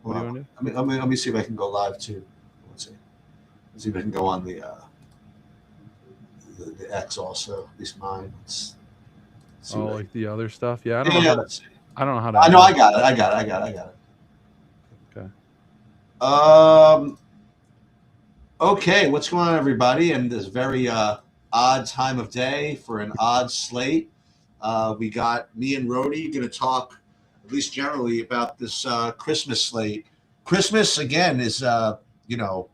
What do you Well, want to do? let me see if I can go live too. Let's see. Let's see if I can go on the X also. At least mine. Let's see Oh, what like the other stuff? Yeah, I I, don't yeah, know yeah, how to. let's see. I don't know how I to know. add. I got it. Okay. Okay, what's going on, everybody? And this very odd time of day for an odd slate. We got me and Rhodey going to talk, at least generally, about this Christmas slate. Christmas again is, you know,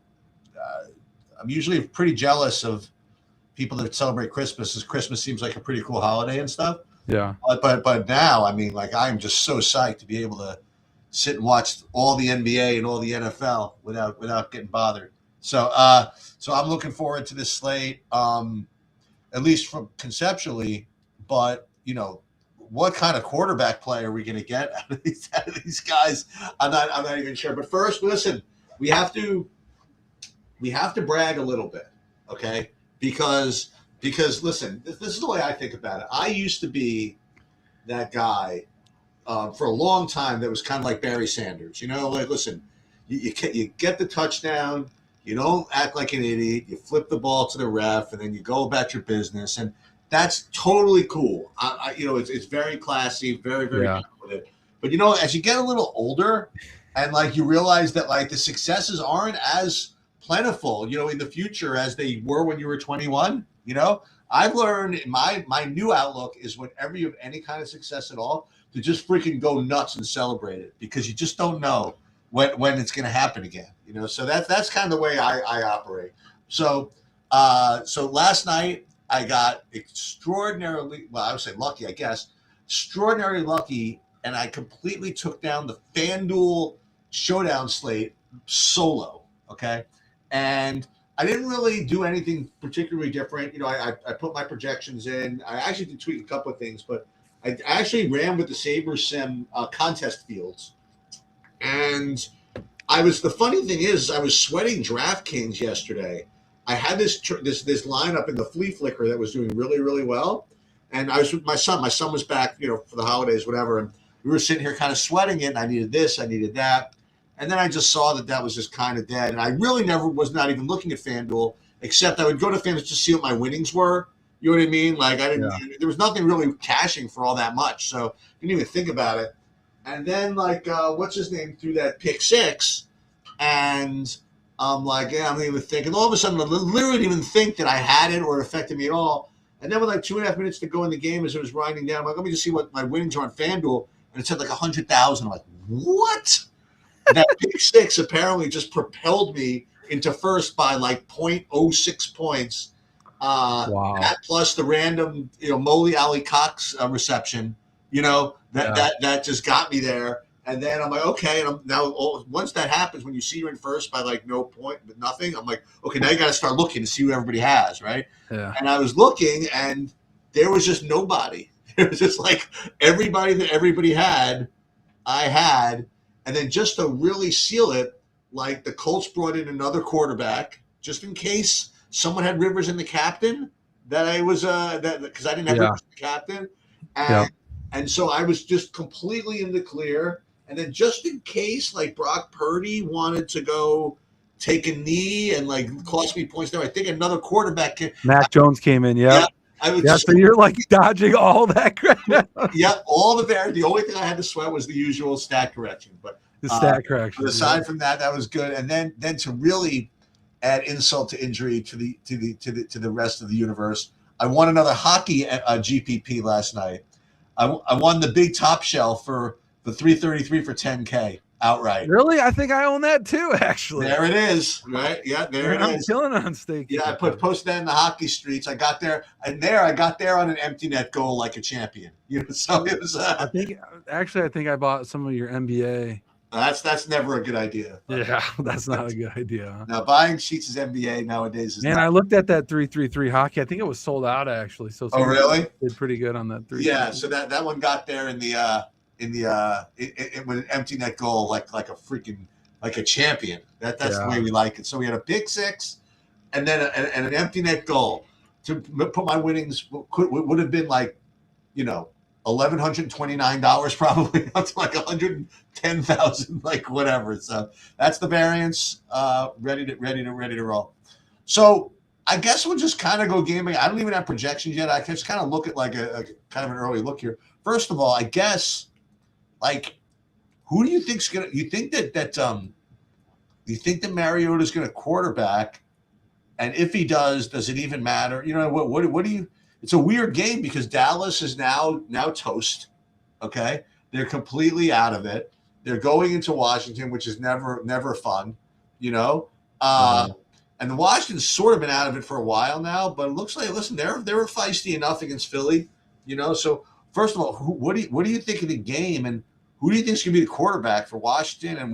uh, I'm usually pretty jealous of people that celebrate Christmas, as Christmas seems like a pretty cool holiday and stuff. Yeah. But now, I mean, like I'm just so psyched to be able to sit and watch all the NBA and all the NFL without getting bothered. So I'm looking forward to this slate, at least from conceptually. But what kind of quarterback play are we going to get out of these guys? I'm not even sure. But first, listen, we have to brag a little bit, okay? Because listen, this is the way I think about it. I used to be that guy for a long time that was kind of like Barry Sanders. Like, listen, you get the touchdown, you don't act like an idiot, you flip the ball to the ref, and then you go about your business, and that's totally cool. It's very classy, very very Yeah. good with it. But as you get a little older, and like you realize that like the successes aren't as plentiful, in the future as they were when you were 21. I've learned my new outlook is whenever you have any kind of success at all, to just freaking go nuts and celebrate it, because you just don't know when it's going to happen again. So that's kind of the way I operate. So last night I got extraordinarily, well, I would say lucky, I guess, extraordinarily lucky, and I completely took down the FanDuel Showdown slate solo. Okay, and I didn't really do anything particularly different. I put my projections in. I actually did tweak a couple of things, but I actually ran with the Saber Sim contest fields. And the funny thing is, I was sweating DraftKings yesterday. I had this lineup in the Flea Flicker that was doing really, really well. And I was with my son. My son was back, for the holidays, whatever. And we were sitting here kind of sweating it. And I needed this, I needed that. And then I just saw that was just kind of dead. And I really was not even looking at FanDuel, except I would go to FanDuel just to see what my winnings were. You know what I mean? Like there was nothing really cashing for all that much. So I didn't even think about it. And then what's his name threw that pick six. And I'm like, yeah, I'm not even thinking. All of a sudden, I literally didn't even think that I had it or it affected me at all. And then with like 2.5 minutes to go in the game, as it was winding down, I'm like, let me just see what my winnings are on FanDuel. And it said like 100,000. I'm like, what? That pick six apparently just propelled me into first by like 0.06 points. Wow. That plus the random, Moley Alley Cox reception, that just got me there. And then I'm like, okay. And once that happens, when you see you're in first by like no point, but nothing, I'm like, okay, now you got to start looking to see who everybody has, right? Yeah. And I was looking, and there was just nobody. It was just like everybody that everybody had, I had. And then just to really seal it, like the Colts brought in another quarterback just in case someone had Rivers in the captain. That I was because I didn't have Rivers in the captain, and so I was just completely in the clear. And then just in case, like Brock Purdy wanted to go take a knee and like cost me points there, I think another quarterback. Mac Jones came in. Yeah. So you're like dodging all that crap. All the only thing I had to sweat was the usual stat correction, but the stat correction. But aside from that, that was good. And then to really add insult to injury to the rest of the universe, I won another hockey GPP last night. I won the big top shelf for the 333 for 10K outright. Really? I think I own that too, actually. There it is. Right? Yeah, there it is. I'm killing it on stake. Yeah, I posted that in the hockey streets. I got there on an empty net goal like a champion. So it was. I think I bought some of your NBA. That's never a good idea. Yeah, that's not a good idea. Huh? Now buying sheets is NBA nowadays. I looked at that 333 hockey. I think it was sold out actually. So really? Did pretty good on that 3. Yeah, so that one got there in the with an empty net goal like a freaking like a champion. That's the way we like it. So we had a big six, and then an empty net goal to put my winnings would have been like, $1,129 probably up to like 110,000, like whatever. So that's the variance. Ready to roll. So I guess we'll just kind of go gaming. I don't even have projections yet. I can just kind of look at like a kind of an early look here. First of all, I guess like who do you think's gonna? You think you think that Mariota's gonna quarterback? And if he does it even matter? You know what do you? It's a weird game because Dallas is now toast. Okay, they're completely out of it. They're going into Washington, which is never fun. You know, and the Washington's sort of been out of it for a while now. But it looks like they were feisty enough against Philly. You know, so first of all, what do you think of the game, and who do you think is going to be the quarterback for Washington, and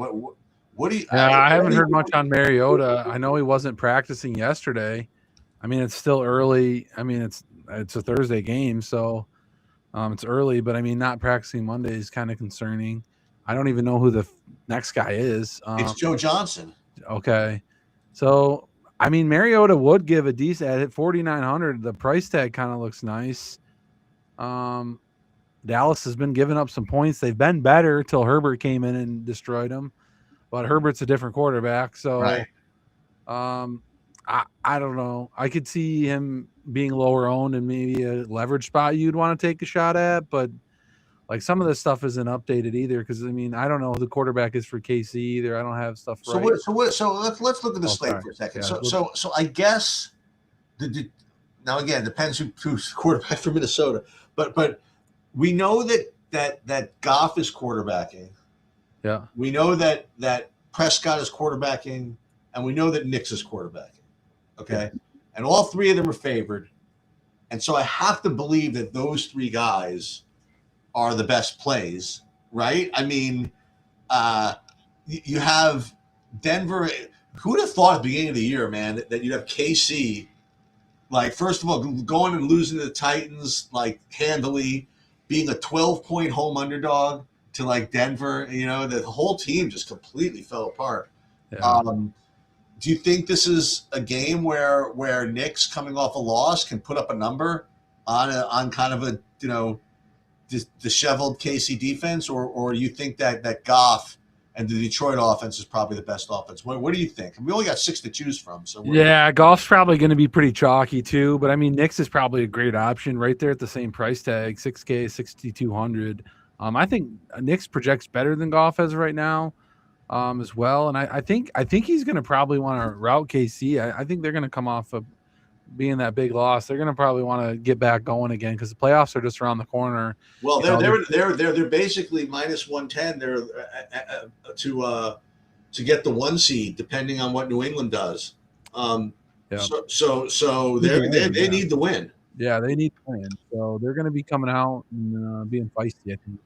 what do you? I haven't heard much on Mariota. I know he wasn't practicing yesterday. I mean, it's still early. I mean, it's a Thursday game, so it's early. But I mean, not practicing Monday is kind of concerning. I don't even know who the next guy is. It's Joe Johnson. Okay, so I mean, Mariota would give a decent at 4,900. The price tag kind of looks nice. Dallas has been giving up some points. They've been better till Herbert came in and destroyed them. But Herbert's a different quarterback, so right. I don't know. I could see him being lower owned and maybe a leverage spot you'd want to take a shot at, but like some of this stuff isn't updated either because I mean I don't know who the quarterback is for KC either. I don't have stuff right. So let's look at the slate for a second. Yeah, so I guess now again depends who's quarterback for Minnesota, but we know that Goff is quarterbacking. Yeah. We know that Prescott is quarterbacking, and we know that Nix is quarterbacking. Okay. Yeah. And all three of them are favored. And so I have to believe that those three guys are the best plays, right? I mean, you have Denver. Who would have thought at the beginning of the year, man, that you'd have KC, like, first of all, going and losing to the Titans, like, handily, being a 12-point home underdog to like Denver, you know, the whole team just completely fell apart. Yeah. Do you think this is a game where Nick's coming off a loss can put up a number on kind of a, you know, disheveled KC defense, or do you think that Goff and the Detroit offense is probably the best offense? What do you think? We only got 6 to choose from. So yeah, Goff's probably going to be pretty chalky too, but I mean, Nick's is probably a great option right there at the same price tag, $6K, 6,200. I think Nick's projects better than Goff as of right now, as well. And I think he's going to probably want to route KC. I think they're going to come off of being that big loss. They're going to probably want to get back going again because the playoffs are just around the corner. Well, they're basically minus 110. They're to get the 1 seed, depending on what New England does. Yeah. So they need the win. Yeah, they need to win. So they're going to be coming out and being feisty, I think.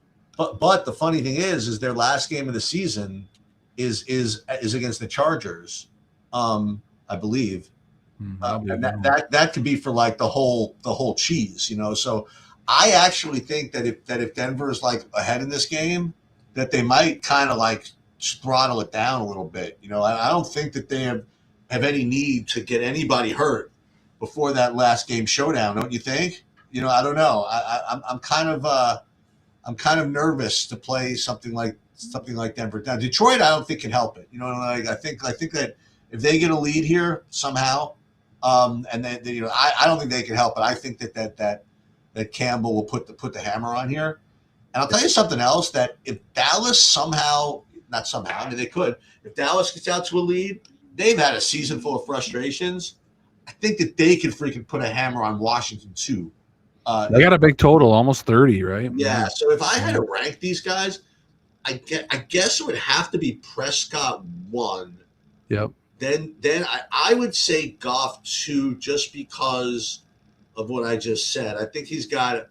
But the funny thing is their last game of the season is against the Chargers, I believe. And that could be for like the whole cheese, you know. So I actually think that if Denver is like ahead in this game, that they might kind of like throttle it down a little bit. You know, I don't think that they have any need to get anybody hurt before that last game showdown. Don't you think? You know, I don't know. I'm kind of nervous to play something like Denver. Now Detroit, I don't think can help it. You know, like I think that if they get a lead here somehow, and then you know, I don't think they can help it. I think that Campbell will put the hammer on here. And I'll tell you something else, that if Dallas I mean they could. If Dallas gets out to a lead, they've had a season full of frustrations. I think that they can freaking put a hammer on Washington too. They got a big total, almost 30, right? Yeah. So if I had to rank these guys, I guess it would have to be Prescott 1. Yep. Then I would say Goff 2, just because of what I just said. I think he's got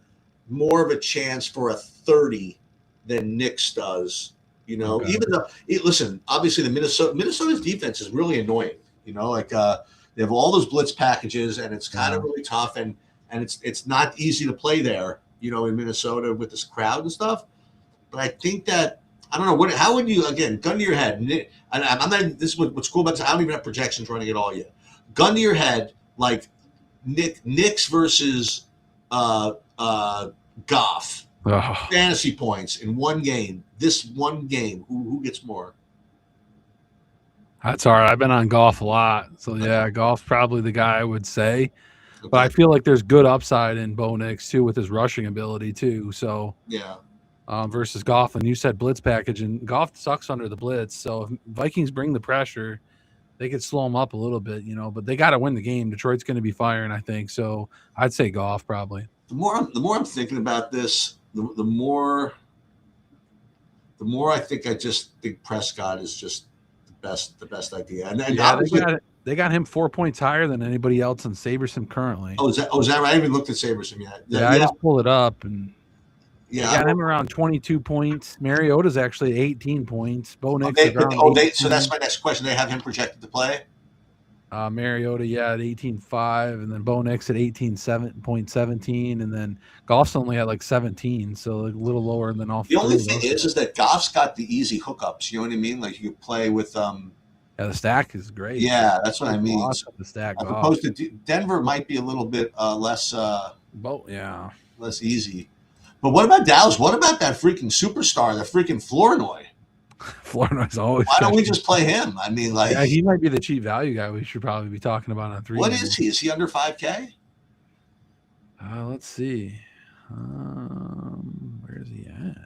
more of a chance for a 30 than Knicks does. You know, okay. Even though, listen, obviously the Minnesota's defense is really annoying. You know, like they have all those blitz packages, and it's kind of really tough, and it's not easy to play there. You know, in Minnesota with this crowd and stuff. But I think that I don't know how would you, again, gun to your head. And I'm not. This is what's cool about this. I don't even have projections running at all yet. Gun to your head, like Knicks versus Goff. Oh, Fantasy points in one game. This one game, who gets more? that's all right. I've been on golf a lot, so yeah, golf's probably the guy I would say. But Okay, I feel like there's good upside in Bo Nix too with his rushing ability too. So yeah. versus Goff, and you said blitz package, and Goff sucks under the blitz. So if Vikings bring the pressure, they could slow them up a little bit, but they got to win the game. Detroit's going to be firing, I think. So I'd say Goff probably. The more I'm thinking about this, the more I think I just think Prescott is just the best idea. And Yeah, obviously, they got him 4 points higher than anybody else in Sabersim currently. is that right? I haven't looked at Saberson yet. Yeah, I just pulled it up, and they Yeah. got him around 22 points. Mariota's actually 18 points. Bo Oh, Nix is around so that's 18. my next question. They have him projected to play. Mariota, yeah, at 18.5, and then Bo Nix at 18.17, and then Goff's only at like 17, so like a little lower than all The three only of thing those. is that Goff's got the easy hookups. You know what I mean? Like you could play with Yeah, the stack is great. Yeah, that's what I mean. Awesome, the stack As Goff. opposed to Denver might be a little bit Yeah. less easy. But what about Dallas? What about that freaking superstar, that freaking Flournoy? Florida's always. Why don't we just play him? I mean, like, Yeah, he might be the cheap value guy we should probably be talking about on three. what is he? Is he under 5K? Let's see. Where is he at?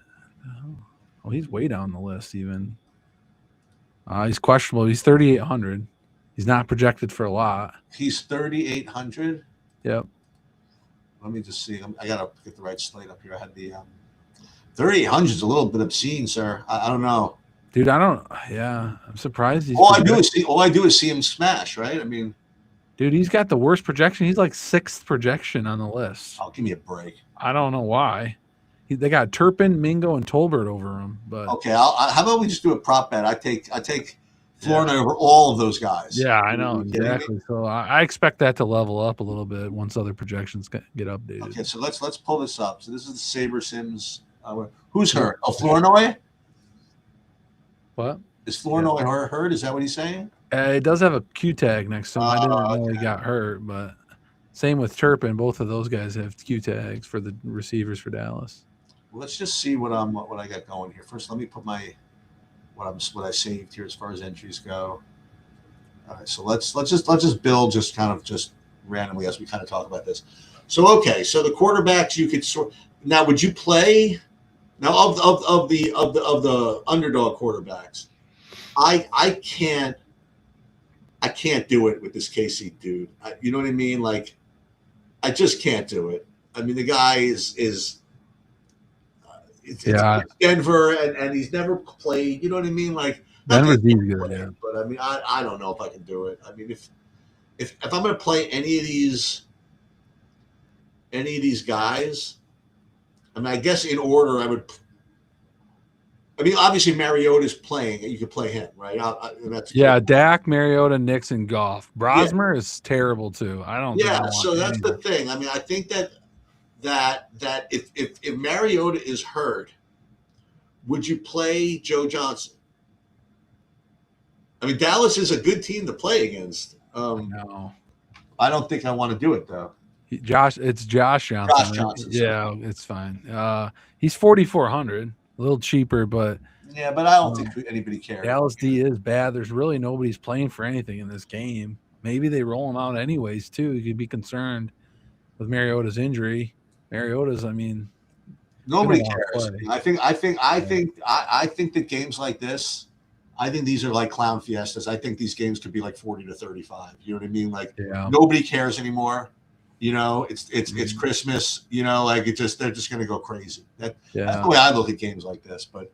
Oh, he's way down the list even. He's questionable. He's 3,800. He's not projected for a lot. He's 3,800. Yep. Let me just see. I gotta get the right slate up here. I had the 3,800 is a little bit obscene, sir. I don't know. Dude, I don't. Yeah, I'm surprised. All I do is see him smash. Right? I mean, dude, he's got the worst projection. He's like 6th projection on the list. oh, give me a break. I don't know why. They got Turpin, Mingo, and Tolbert over him. But okay, how about we just do a prop bet? I take Florida over all of those guys. Yeah, I know exactly. So I expect that to level up a little bit once other projections get updated. Okay, so let's pull this up. So this is the Saber Sims. Who's hurt? Oh, Flournoy. What? Is Flournoy hurt? Is that what he's saying? It does have a Q tag next to him. I didn't know he got hurt, but same with Turpin. Both of those guys have Q tags for the receivers for Dallas. Well, let's just see what I got going here. First, let me put my what I saved here as far as entries go. All right, so let's just build just kind of just randomly as we kind of talk about this. So okay, so the quarterbacks you could sort now. Would you play now of the underdog quarterbacks? I can't do it with this KC dude. You know what I mean? Like I just can't do it. I mean the guy is. It's Denver, and he's never played. You know what I mean? Like Denver's good, yeah. But I mean, I don't know if I can do it. I mean, if I'm going to play any of these guys, I mean, I guess in order I would. I mean, obviously Mariota's playing. You could play him, right? That's cool. Dak, Mariota, Nix, and Goff. Brosmer is terrible too. I don't. Yeah, so that's the thing. I mean, I think that if Mariota is hurt, would you play Joe Johnson? I mean, Dallas is a good team to play against. No. I don't think I want to do it though. It's Josh Johnson. Josh Johnson. Yeah, it's fine. He's 4,400, a little cheaper, but yeah, but I don't think anybody cares. Dallas D is bad. There's really nobody's playing for anything in this game. Maybe they roll him out anyways too. You could be concerned with Mariota's injury. Mariota's, I mean, nobody cares. I think that games like this, I think these are like clown fiestas. I think these games could be like 40-35. You know what I mean? Like nobody cares anymore. You know, it's Christmas. You know, like they're just going to go crazy. That's the way I look at games like this. But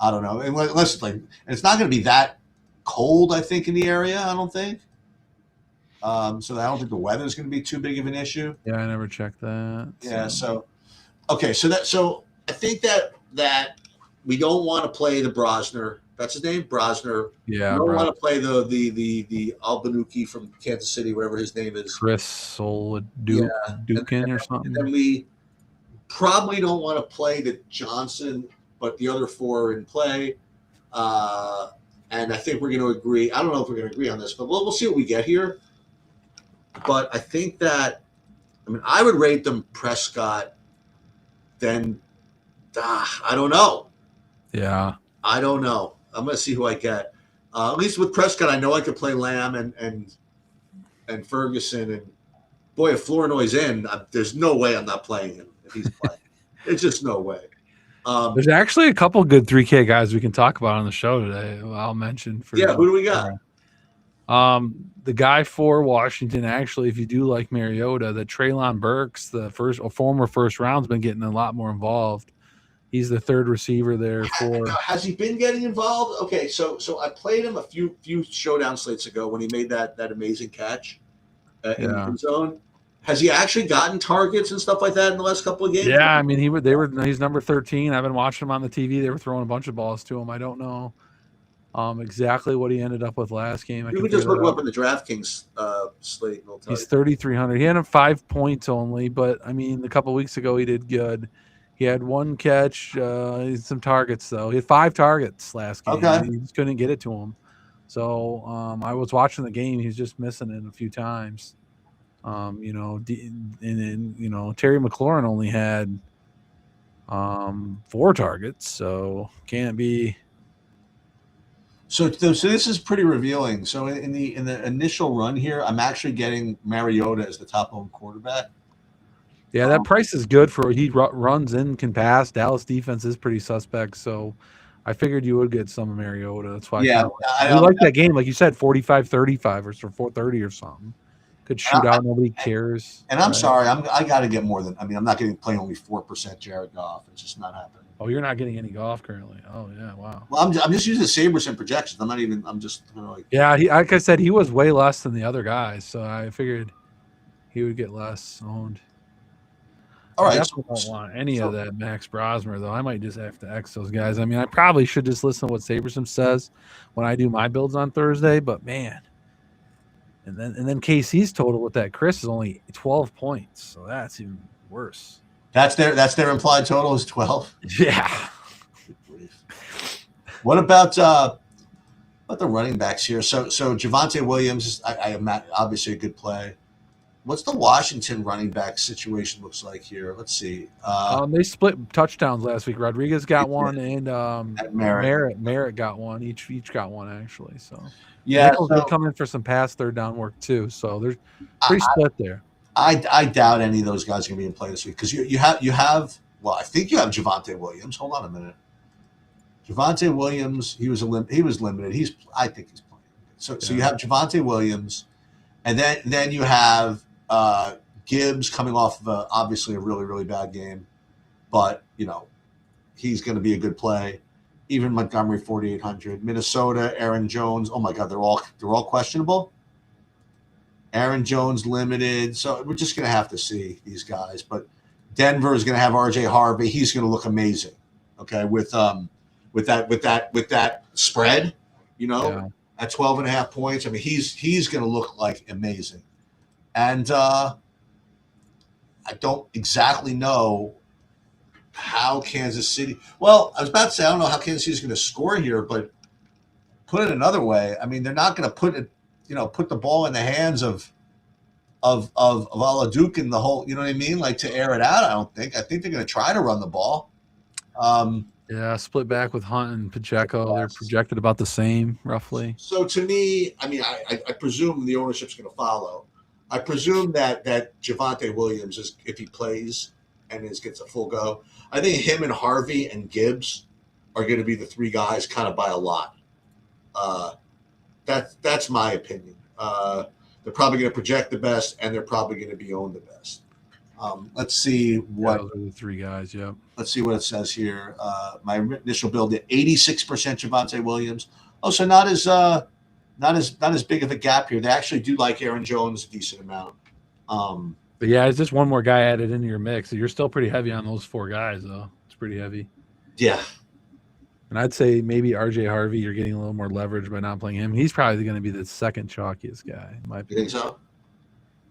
I don't know. Unless like, and it's not going to be that cold. I think in the area. I don't think. So I don't think the weather is going to be too big of an issue. Yeah, I never checked that. Yeah. So okay. So I think that we don't want to play the Brosner. That's his name, Brosner. Yeah. We don't want to play the Albanuki from Kansas City, whatever his name is. Chris Dukin or something. And then we probably don't want to play the Johnson, but the other four are in play. And I think we're going to agree. I don't know if we're going to agree on this, but we'll see what we get here. But I think that, I mean, I would rate them Prescott, then I don't know. Yeah. I don't know. I'm going to see who I get. At least with Prescott, I know I could play Lamb and Ferguson. And boy, if Flournoy's in, there's no way I'm not playing him if he's playing. There's just no way. There's actually a couple good 3K guys we can talk about on the show today. I'll mention for Yeah, who do we got? The guy for Washington, actually, if you do like Mariota, the Treylon Burks, former first round's been getting a lot more involved. He's the third receiver there for. Has he been getting involved? Okay, so I played him a few showdown slates ago when he made that amazing catch in the end zone. Has he actually gotten targets and stuff like that in the last couple of games? Yeah, I mean he's number 13. I've been watching him on the TV. They were throwing a bunch of balls to him. I don't know exactly what he ended up with last game. You can just look him up in the DraftKings slate. And he's 3,300. He had 5 points only, but I mean, a couple of weeks ago he did good. He had 1 catch, some targets though. He had 5 targets last game. Okay. He just couldn't get it to him. So I was watching the game. He's just missing it a few times. Terry McLaurin only had 4 targets, so can't be. So this is pretty revealing. So in the initial run here, I'm actually getting Mariota as the top owned quarterback. Yeah, that price is good for he runs in, can pass. Dallas defense is pretty suspect, so I figured you would get some of Mariota. That's why. Yeah, I like that game, like you said, 45-35 or 430 or something. Could shoot out, nobody cares. And I'm sorry, I got to get more than. I mean, I'm not getting playing only 4% Jared Goff. It's just not happening. Oh, you're not getting any Goff currently. Oh yeah, wow. Well, I'm just using the Sabres projections. I'm just like. Yeah, like I said, he was way less than the other guys, so I figured he would get less owned. All right. I definitely don't want any of that Max Brosmer, though. I might just have to X those guys. I mean, I probably should just listen to what Saberson says when I do my builds on Thursday, but man. And then KC's total with that Chris is only 12 points, so that's even worse. That's their implied total is 12. Yeah. What about the running backs here? So Javonte Williams, I am obviously a good play. What's the Washington running back situation looks like here? Let's see. They split touchdowns last week. Rodriguez got one, and Merritt got one. Each got one actually. So yeah, they're coming for some pass third down work too. So they're pretty split there. I doubt any of those guys are going to be in play this week because you have. Well, I think you have Javonte Williams. Hold on a minute. Javonte Williams, he was limited. I think he's playing. So you have Javonte Williams, and then you have Gibbs coming off of obviously a really, really bad game, but he's going to be a good play. Even Montgomery 4,800, Minnesota, Aaron Jones. Oh my God, they're all questionable. Aaron Jones limited, so we're just going to have to see these guys. But Denver is going to have RJ Harvey. He's going to look amazing. Okay, with that spread, at 12.5 points. I mean, he's going to look like amazing. And I don't exactly know how Kansas City. Well, I was about to say I don't know how Kansas City is going to score here, but put it another way, I mean, they're not going to put the ball in the hands of Aladuke and the whole. You know what I mean? Like to air it out. I don't think. I think they're going to try to run the ball. Yeah, split back with Hunt and Pacheco. They're projected about the same, roughly. So to me, I mean, I presume the ownership's going to follow. I presume that Javonte Williams is, if he plays and gets a full go, I think him and Harvey and Gibbs are going to be the 3 guys kind of by a lot. That's my opinion. They're probably going to project the best, and they're probably going to be owned the best. Let's see what those are the 3 guys. Yep. Let's see what it says here. My initial build at 86% Javonte Williams. Oh, so not as big of a gap here. They actually do like Aaron Jones a decent amount. But yeah, it's just one more guy added into your mix. So you're still pretty heavy on those 4 guys, though. It's pretty heavy. Yeah. And I'd say maybe RJ Harvey, you're getting a little more leverage by not playing him. He's probably going to be the second chalkiest guy. You think so?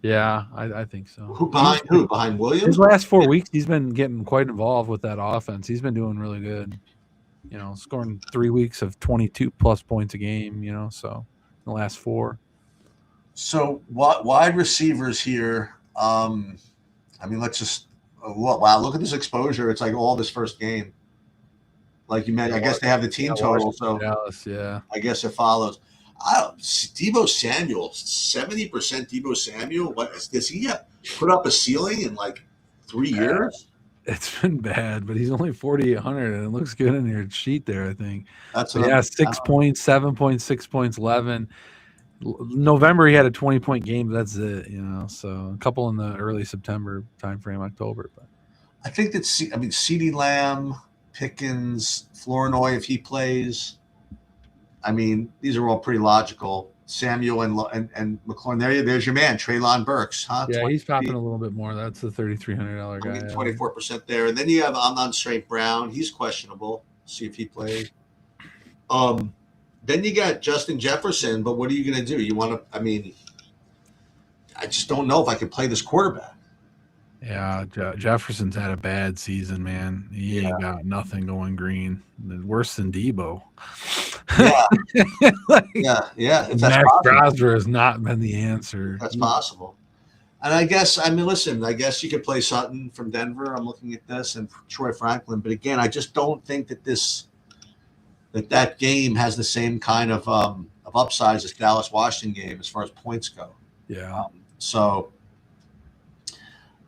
Yeah, I think so. Who? Behind Williams? His last 4 weeks, he's been getting quite involved with that offense. He's been doing really good. Scoring 3 weeks of 22+ points a game, so in the last 4. So wide receivers here. I mean, let's Wow, look at this exposure. It's like all this first game. Like you mentioned, I guess they have the team total, so Dallas, yeah. I guess it follows. Debo Samuel, 70% Debo Samuel. What does he have? Put up a ceiling in like 3 years? It's been bad, but he's only 4,800, and it looks good in your sheet there, I think. That's But what yeah, I'm. 6 points, 7 points, 6 points, 11. November he had a 20-point game, but that's it, So a couple in the early September timeframe, October. But I think that. CeeDee Lamb, Pickens, Flournoy, if he plays. I mean, these are all pretty logical. Samuel and McLaurin. There's your man, Treylon Burks, huh? yeah, he's popping a little bit more. That's the $3,300 guy. 24% there, and then you have Amon St. Brown. He's questionable. See if he plays. Then you got Justin Jefferson, but what are you going to do? You want to? I mean, I just don't know if I can play this quarterback. Yeah, Jefferson's had a bad season, man. He ain't got nothing going green. Worse than Debo. Yeah. If that's Max possible. Crosby has not been the answer. That's possible. And I guess, listen, I guess you could play Sutton from Denver. I'm looking at this, and Troy Franklin. But again, I just don't think that that game has the same kind of upsides as Dallas Washington game as far as points go. Yeah. So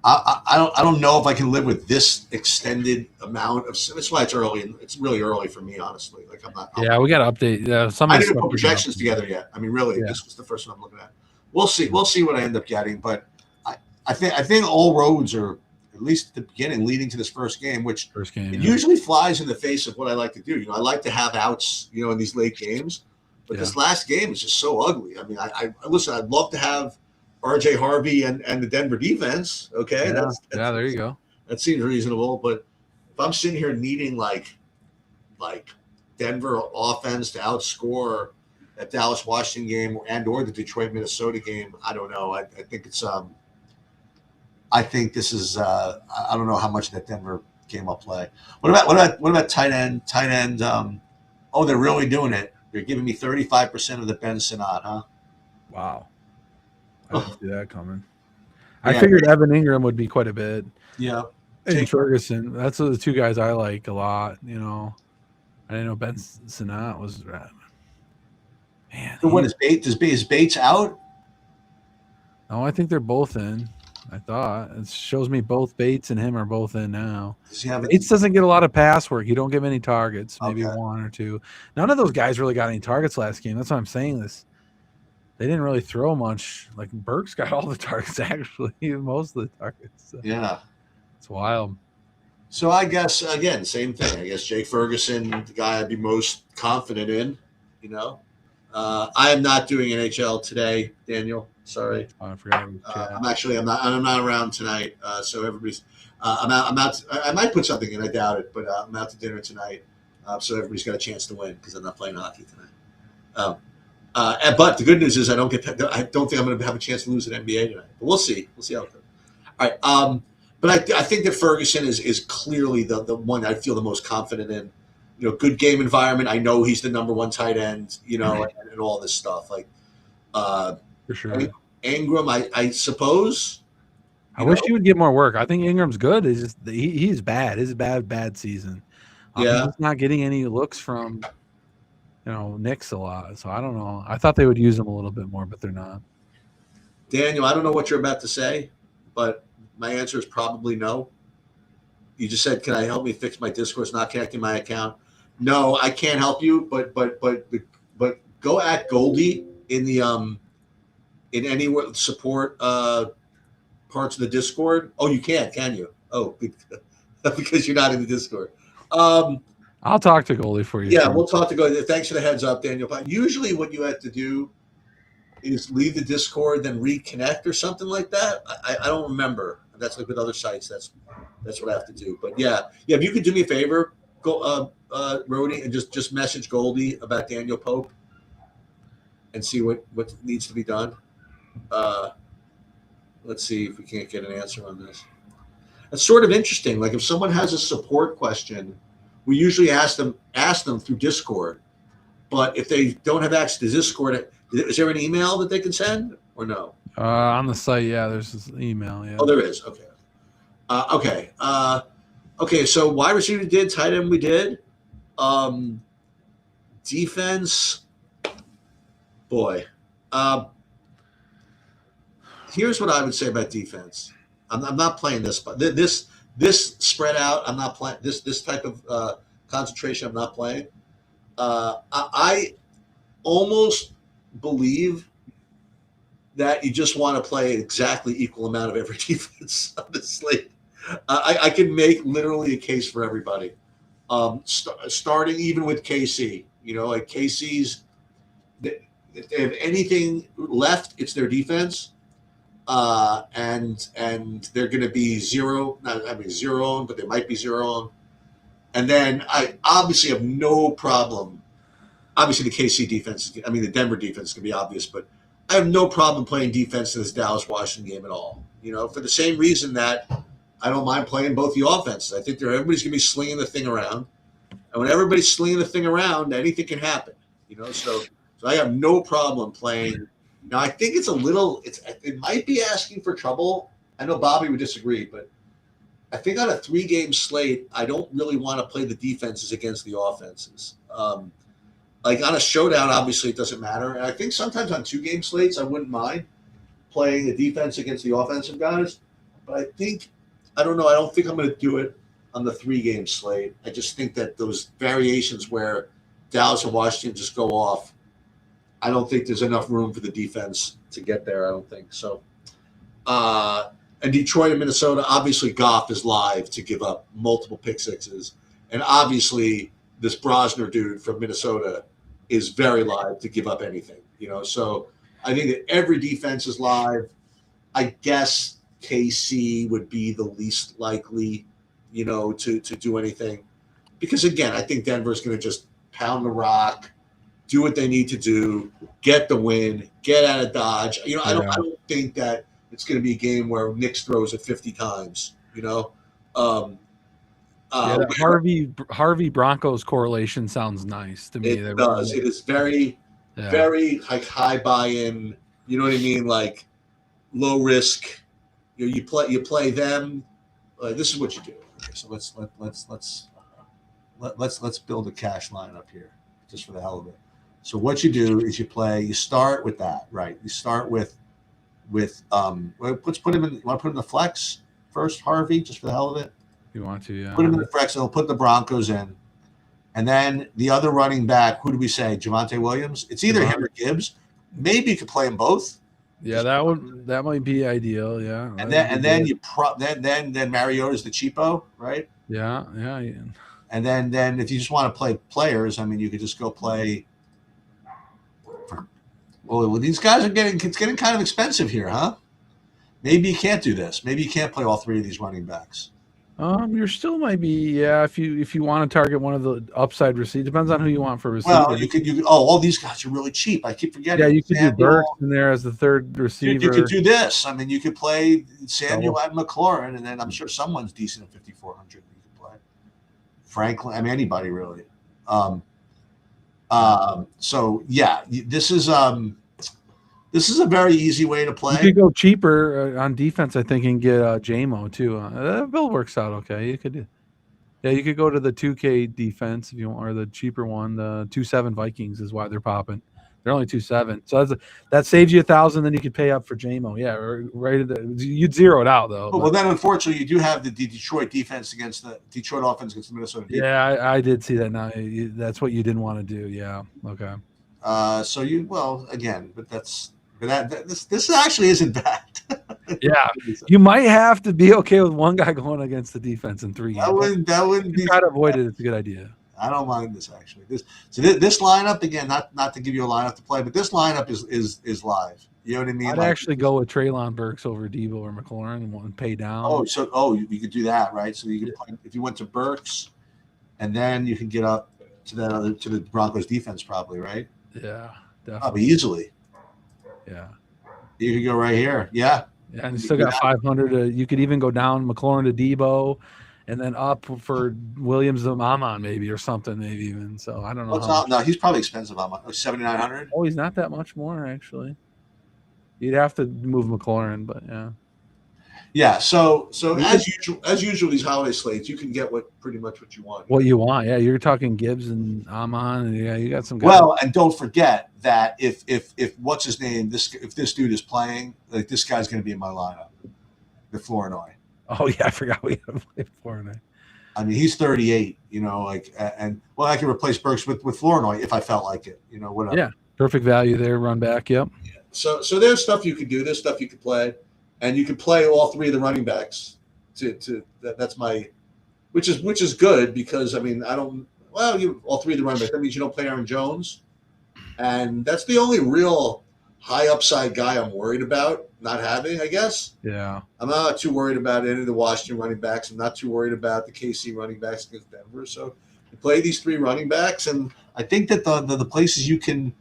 I don't know if I can live with this extended amount of. That's why it's early. It's really early for me, honestly. Like I'm not. Yeah, we got to update. I didn't put projections together yet. I mean, really, this was the first one I'm looking at. We'll see. We'll see what I end up getting, but I think all roads are, at least at the beginning, leading to this first game, which usually flies in the face of what I like to do. I like to have outs, in these late games, but this last game is just so ugly. I mean, I listen. I'd love to have RJ Harvey and the Denver defense. Okay, that's there you go. That seems reasonable, but if I'm sitting here needing like Denver offense to outscore that Dallas Washington game or the Detroit Minnesota game, I don't know. I think it's I think this is I don't know how much that Denver game will play. What about tight end? They're really doing it. They're giving me 35% of the Ben Sinnott, huh? Wow. I didn't see that coming. I figured Evan Ingram would be quite a bit. Yeah. And Ferguson. That's the two guys I like a lot, I didn't know Ben Sinnott was man. So what is Bates? Is Bates out? No, I think they're both in. I thought it shows me both Bates and him are both in now. Bates doesn't get a lot of pass work. You don't give any targets, maybe one or two. None of those guys really got any targets last game. That's why I'm saying this. They didn't really throw much. Like Burks got all the targets, actually, most of the targets. So. Yeah, it's wild. So I guess again, same thing. I guess Jake Ferguson, the guy I'd be most confident in. I am not doing NHL today, Daniel. Sorry, I forgot. I'm not around tonight. So everybody's. I'm out. I might put something in. I doubt it, but I'm out to dinner tonight. So everybody's got a chance to win because I'm not playing hockey tonight. But the good news is I don't think I'm going to have a chance to lose at NBA tonight. But we'll see. We'll see how it goes. All right. But I think that Ferguson is clearly the one I feel the most confident in. Good game environment. I know he's the number one tight end. And all this stuff. Like, for sure. I mean, Ingram, I suppose. I wish he would get more work. I think Ingram's good. It's just he's bad. It's a bad season. He's not getting any looks from. Knicks a lot. So I don't know. I thought they would use him a little bit more, but they're not. Daniel, I don't know what you're about to say, but my answer is probably no. You just said, "Can I help me fix my Discord's not connecting my account?" No, I can't help you, but go at Goldie in the in any support parts of the Discord. Oh, you can you? Oh, because you're not in the Discord. I'll talk to Goldie for you. Yeah, we'll talk to Goldie. Thanks for the heads up, Daniel. Usually what you have to do is leave the Discord, then reconnect or something like that. I don't remember. That's like with other sites. That's what I have to do. But yeah. If you could do me a favor, go, Rody, and just message Goldie about Daniel Pope and see what needs to be done. Let's see if we can't get an answer on this. It's sort of interesting. Like if someone has a support question, we usually ask them through Discord. But if they don't have access to Discord, is there an email that they can send or no? On the site, yeah, there's this email. Yeah. Oh, there is. Okay. Okay. Okay. So wide receiver we did, tight end we did. Um, Defense, boy. Uh, Here's what I would say about defense. I'm not playing this, but this spread out. I'm not playing this type of concentration. I'm not playing. I almost believe that you just want to play an exactly equal amount of every defense on the slate. I can make literally a case for everybody. Starting even with KC, like KC's, if they have anything left, it's their defense. And they're going to be zero. Not I mean zero on, but they might be zero on. And then I obviously have no problem. Obviously, the KC defense. I mean, the Denver defense can be obvious, but I have no problem playing defense in this Dallas Washington game at all. For the same reason that I don't mind playing both the offenses. I think everybody's going to be slinging the thing around, and when everybody's slinging the thing around, anything can happen. So I have no problem playing. Now I think it's a little. It might be asking for trouble. I know Bobby would disagree, but I think on a 3-game slate, I don't really want to play the defenses against the offenses. Like on a showdown, obviously it doesn't matter. And I think sometimes on 2-game slates, I wouldn't mind playing the defense against the offensive guys. But I don't know. I don't think I'm going to do it on the 3-game slate. I just think that those variations where Dallas and Washington just go off, I don't think there's enough room for the defense to get there. I don't think so. And Detroit and Minnesota, obviously Goff is live to give up multiple pick sixes. And obviously this Brosner dude from Minnesota is very live to give up anything. So I think that every defense is live. I guess KC would be the least likely, to do anything. Because again, I think Denver's going to just pound the rock, do what they need to do, get the win, get out of Dodge. I don't think that it's going to be a game where Knicks throws it 50 times. That Harvey Broncos correlation sounds nice to me. It does. It is very, very like high buy-in. You know what I mean? Like low risk. You play them. This is what you do. Okay, so let's build a cash line up here, just for the hell of it. So what you do is you start with that, right? You start with let's put him in. You want to put him in the flex first, Harvey, just for the hell of it. You want to, yeah. Put him in the flex, and we'll put the Broncos in. And then the other running back, who do we say? Javonte Williams? It's either him or Gibbs. Maybe you could play them both. Yeah, that might be ideal. Yeah. And then Mariota's the cheapo, right? Yeah. And then if you just want to play players, I mean, you could just go play. Well, these guys it's getting kind of expensive here, huh? Maybe you can't do this. Maybe you can't play all 3 of these running backs. You still might be, if you want to target one of the upside receivers. Depends on who you want for receiver. Well, you could all these guys are really cheap. I keep forgetting. Yeah, you could do Burks in there as the third receiver. You could do this. I mean, you could play Samuel and McLaurin, and then I'm sure someone's decent at 5,400. You could play Franklin. I mean, anybody really. So yeah, this is a very easy way to play. You could go cheaper on defense, I think, and get JMO too. That bill works out okay. You could go to the 2K defense if you want, or the cheaper one. The 2.7 Vikings is why they're popping. They're only 2.7, so that saves you $1,000. Then you could pay up for JMO. Yeah, right. You'd zero it out though. Well, then unfortunately, you do have the Detroit defense against the Detroit offense against the Minnesota defense. Yeah, I did see that. Now that's what you didn't want to do. Yeah. Okay. This actually isn't bad. Yeah, you might have to be okay with one guy going against the defense in 3 games. That wouldn't be. Try to avoid it. It's a good idea. I don't mind this actually. This lineup again, not to give you a lineup to play, but this lineup is live. You know what I mean? I'd actually go with Treylon Burks over Debo or McLaurin and pay down. You could do that, right? So you could play, if you went to Burks, and then you can get up to the Broncos defense probably, right? Yeah, definitely. Probably easily. Yeah. You could go right here. Yeah. Yeah, and you still got 500. You could even go down McLaurin to Debo, and then up for Williams to Amon maybe or something maybe even. So I don't know. No, he's probably expensive. 7,900. Oh, he's not that much more actually. You'd have to move McLaurin, but yeah. Yeah. So as usual, these holiday slates, you can get pretty much what you want. What you want? Yeah, you're talking Gibbs and Amon, and yeah, you got some guys. Well, and don't forget that if what's his name, if this dude is playing, like this guy's going to be in my lineup, the Flournoy. Oh yeah, I forgot we had to play Flournoy. I mean, he's 38. And well, I can replace Burks with Flournoy if I felt like it. Whatever. Yeah, perfect value there. Run back. Yep. Yeah. So there's stuff you could do. There's stuff you could play, and you can play all three of the running backs. That's my, which is good because I mean I don't. Well, all three of the running backs. That means you don't play Aaron Jones, and that's the only real high upside guy I'm worried about not having. I guess. Yeah. I'm not too worried about any of the Washington running backs. I'm not too worried about the KC running backs against Denver. So you play these three running backs, and I think that the places you can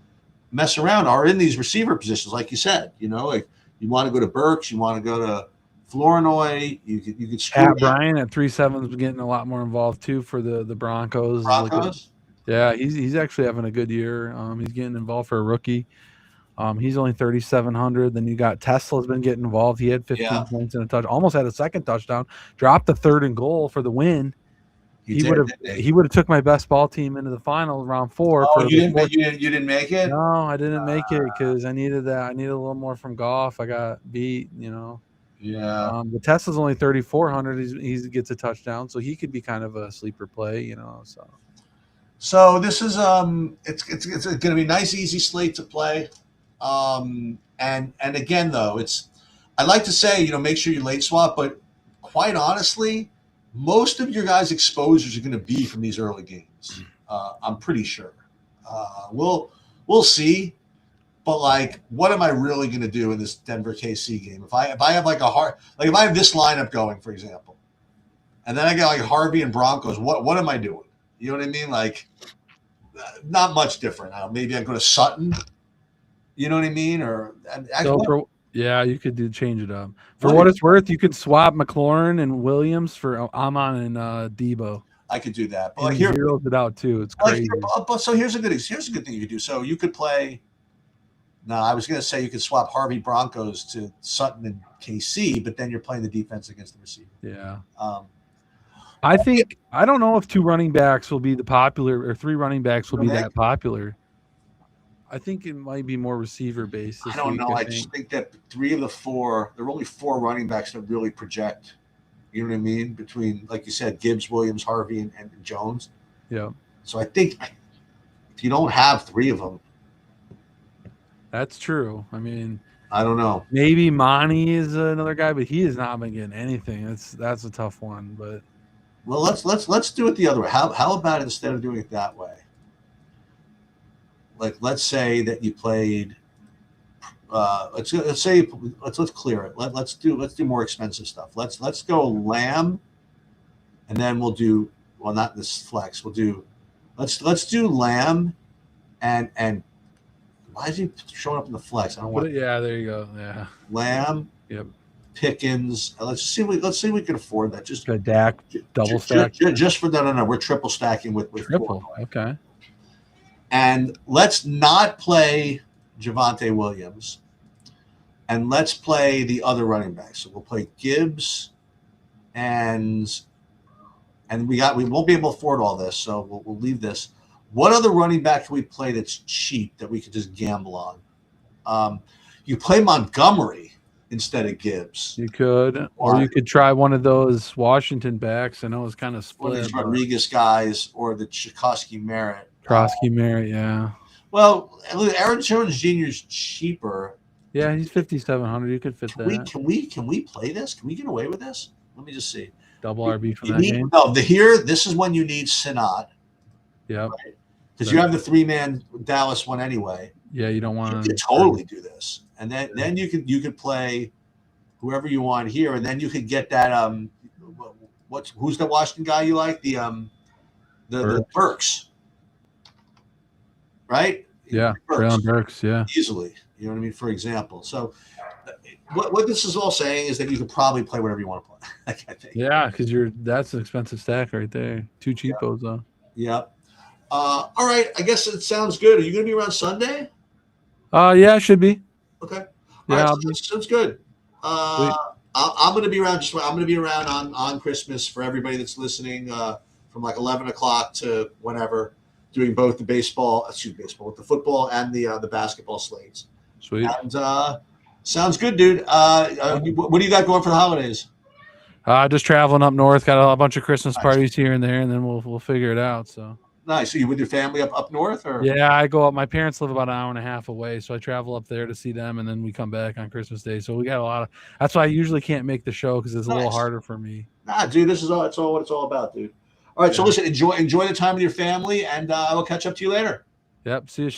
mess around are in these receiver positions, like you said. Like you want to go to Burks, you want to go to Flournoy. You could Pat Bryant at 3.7 is getting a lot more involved too for the Broncos. Yeah, he's actually having a good year. He's getting involved for a rookie. He's only 3,700. Then you got Tesla's been getting involved. He had 15 points in a touch, almost had a second touchdown, dropped the third and goal for the win. He would have took my best ball team into the final round 4. Oh, you didn't make it? No, I didn't make it because I needed that. I needed a little more from Goff. I got beat. Yeah. The Tesla's only 3,400. He gets a touchdown, so he could be kind of a sleeper play. So this is it's going to be a nice, easy slate to play. And again, though, I like to say, make sure you late swap, but quite honestly, most of your guys' exposures are going to be from these early games. I'm pretty sure. We'll see, but what am I really going to do in this Denver KC game? If I have if I have this lineup going, for example, and then I get Harvey and Broncos, what am I doing? You know what I mean? Not much different. Maybe I go to Sutton. You know what I mean? Or you could change it up. For what it's worth, you could swap McLaurin and Williams for Amon and Debo. I could do that, but zeros it out too. It's crazy. So here's a good thing you could do. So you could play. No, I was going to say you could swap Harvey Broncos to Sutton and KC, but then you're playing the defense against the receiver. Yeah. I don't know if 2 running backs will be the popular or 3 running backs will be that popular. I think it might be more receiver based. I don't know. I just think that 3 of the 4, there are only 4 running backs that really project. You know what I mean? Between, like you said, Gibbs, Williams, Harvey, and Jones. Yeah. So I think if you don't have 3 of them. That's true. I mean, I don't know. Maybe Monty is another guy, but he has not been getting anything. That's a tough one. But well, let's do it the other way. How about instead of doing it that way? Let's say that you played. Let's clear it. Let's do more expensive stuff. Let's go Lamb, and then we'll do not this flex. We'll do let's do Lamb, and why is he showing up in the flex? I don't want. Yeah, there you go. Yeah, Lamb. Yep. Pickens. Let's see if we can afford that. Just a Dak double stack. Just for no. We're triple stacking with triple. Okay. And let's not play Javonte Williams, and let's play the other running backs. So we'll play Gibbs, and we won't be able to afford all this, so we'll leave this. What other running back can we play that's cheap that we could just gamble on? You play Montgomery instead of Gibbs. You could, or you could try one of those Washington backs. I know it's kind of split. Or these Rodriguez guys, or the Tchaikovsky Merritt. Yeah. Well, Aaron Jones Jr. is cheaper. Yeah, he's 5,700. You could fit that. Can we play this? Can we get away with this? Let me just see. Double RB from that game. No, this is when you need Sinat. Yeah. Right? Because you have the 3-man Dallas one anyway. Yeah, you don't want to. You could totally do this, and then you could play whoever you want here, and then you could get that who's the Washington guy you like? The Burks. Right? Yeah, Traylon Burks, yeah. Easily. You know what I mean? For example. So what this is all saying is that you could probably play whatever you want to play. I think. Yeah, because that's an expensive stack right there. 2 cheapos, though. Yep. All right. I guess it sounds good. Are you going to be around Sunday? Yeah, it should be. Okay. Yeah, right, sounds good. I'm going to be around. I'm going to be around on Christmas for everybody that's listening, from like 11 o'clock to whenever, doing both the with the football and the basketball slates. Sweet. And sounds good, dude. What do you got going for the holidays? Just traveling up north. Got a bunch of Christmas parties here and there, and then we'll figure it out. So Nice. So you with your family up north, or? yeah, I go up. My parents live about an hour and a half away, so I travel up there to see them, and then we come back on Christmas Day. So we got a lot of. That's why I usually can't make the show because it's a little Nice. harder for me. Nah, dude, this is all. It's all what it's all about, dude. All right. So Yeah. listen, enjoy the time with your family, and I will catch up to you later. Yep. See you.